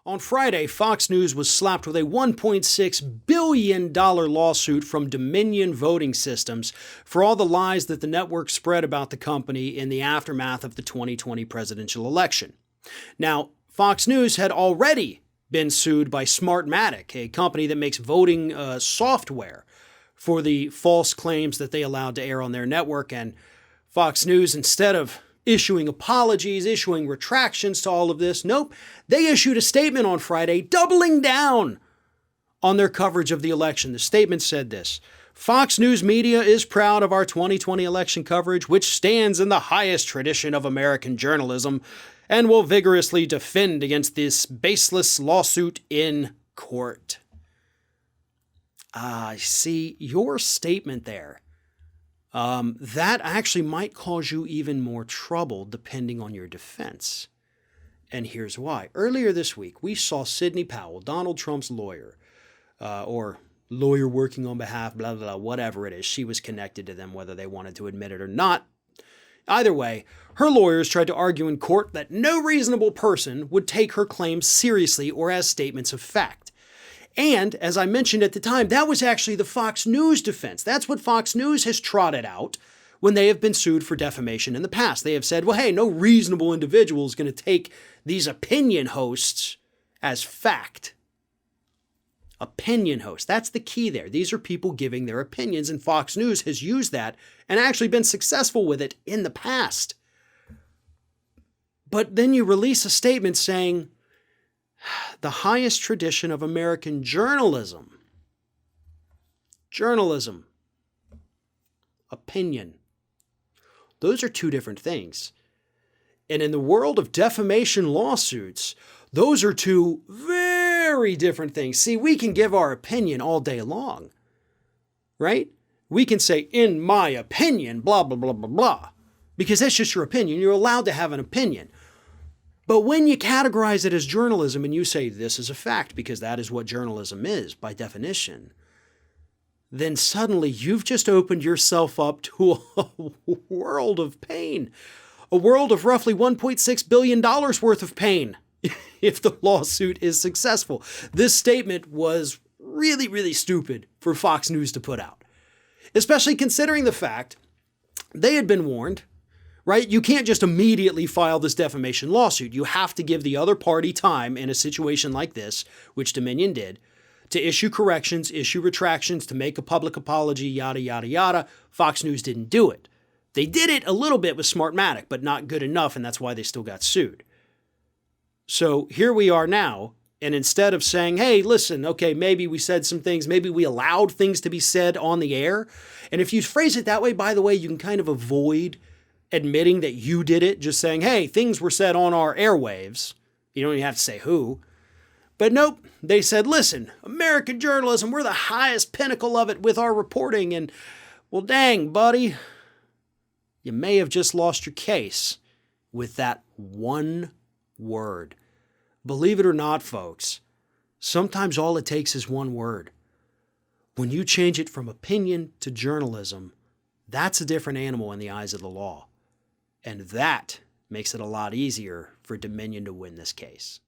On Friday, Fox News was slapped with a $1.6 billion lawsuit from Dominion Voting Systems for all the lies that the network spread about the company in the aftermath of the 2020 presidential election. Now, Fox News had already been sued by Maddock, a company that makes voting software, for the false claims that they allowed to air on their network. And Fox News, instead of issuing apologies, issuing retractions to all of this, nope, they issued a statement on Friday doubling down on their coverage of the election. The statement said this: Fox News Media is proud of our 2020 election coverage, which stands in the highest tradition of American journalism, and will vigorously defend against this baseless lawsuit in court. See, your statement there, that actually might cause you even more trouble depending on your defense. And here's why. Earlier this week, we saw Sidney Powell, Donald Trump's lawyer, or lawyer working on behalf, blah, blah, blah, whatever it is. She was connected to them, whether they wanted to admit it or not. Either way, her lawyers tried to argue in court that no reasonable person would take her claims seriously or as statements of fact. And, as I mentioned at the time, that was actually the Fox News defense. That's what Fox News has trotted out when they have been sued for defamation in the past. They have said, well, hey, no reasonable individual is going to take these opinion hosts as fact. Opinion hosts. That's the key there. These are people giving their opinions, and Fox News has used that and actually been successful with it in the past. But then you release a statement saying, the highest tradition of American journalism. Journalism. Opinion. Those are two different things. And in the world of defamation lawsuits, those are two very different things. See, we can give our opinion all day long, right? We can say, in my opinion, blah, blah, blah, blah, blah, because that's just your opinion. You're allowed to have an opinion. But when you categorize it as journalism and you say this is a fact because that is what journalism is by definition, then suddenly you've just opened yourself up to a world of pain, a world of roughly $1.6 billion worth of pain if the lawsuit is successful. This statement was really, really stupid for Fox News to put out, especially considering the fact they had been warned. Right? You can't just immediately file this defamation lawsuit. You have to give the other party time in a situation like this, which Dominion did, to issue corrections, issue retractions, to make a public apology, yada, yada, yada. Fox News didn't do it. They did it a little bit with Maddock, but not good enough, and that's why they still got sued. So here we are now, and instead of saying, hey, listen, okay, maybe we said some things, maybe we allowed things to be said on the air, and if you phrase it that way, by the way, you can kind of avoid admitting that you did it, just saying, hey, things were said on our airwaves. You don't even have to say who. But nope, they said, listen, American journalism, we're the highest pinnacle of it with our reporting. And, well, dang, buddy, you may have just lost your case with that one word. Believe it or not, folks, sometimes all it takes is one word. When you change it from opinion to journalism, that's a different animal in the eyes of the law. And that makes it a lot easier for Dominion to win this case.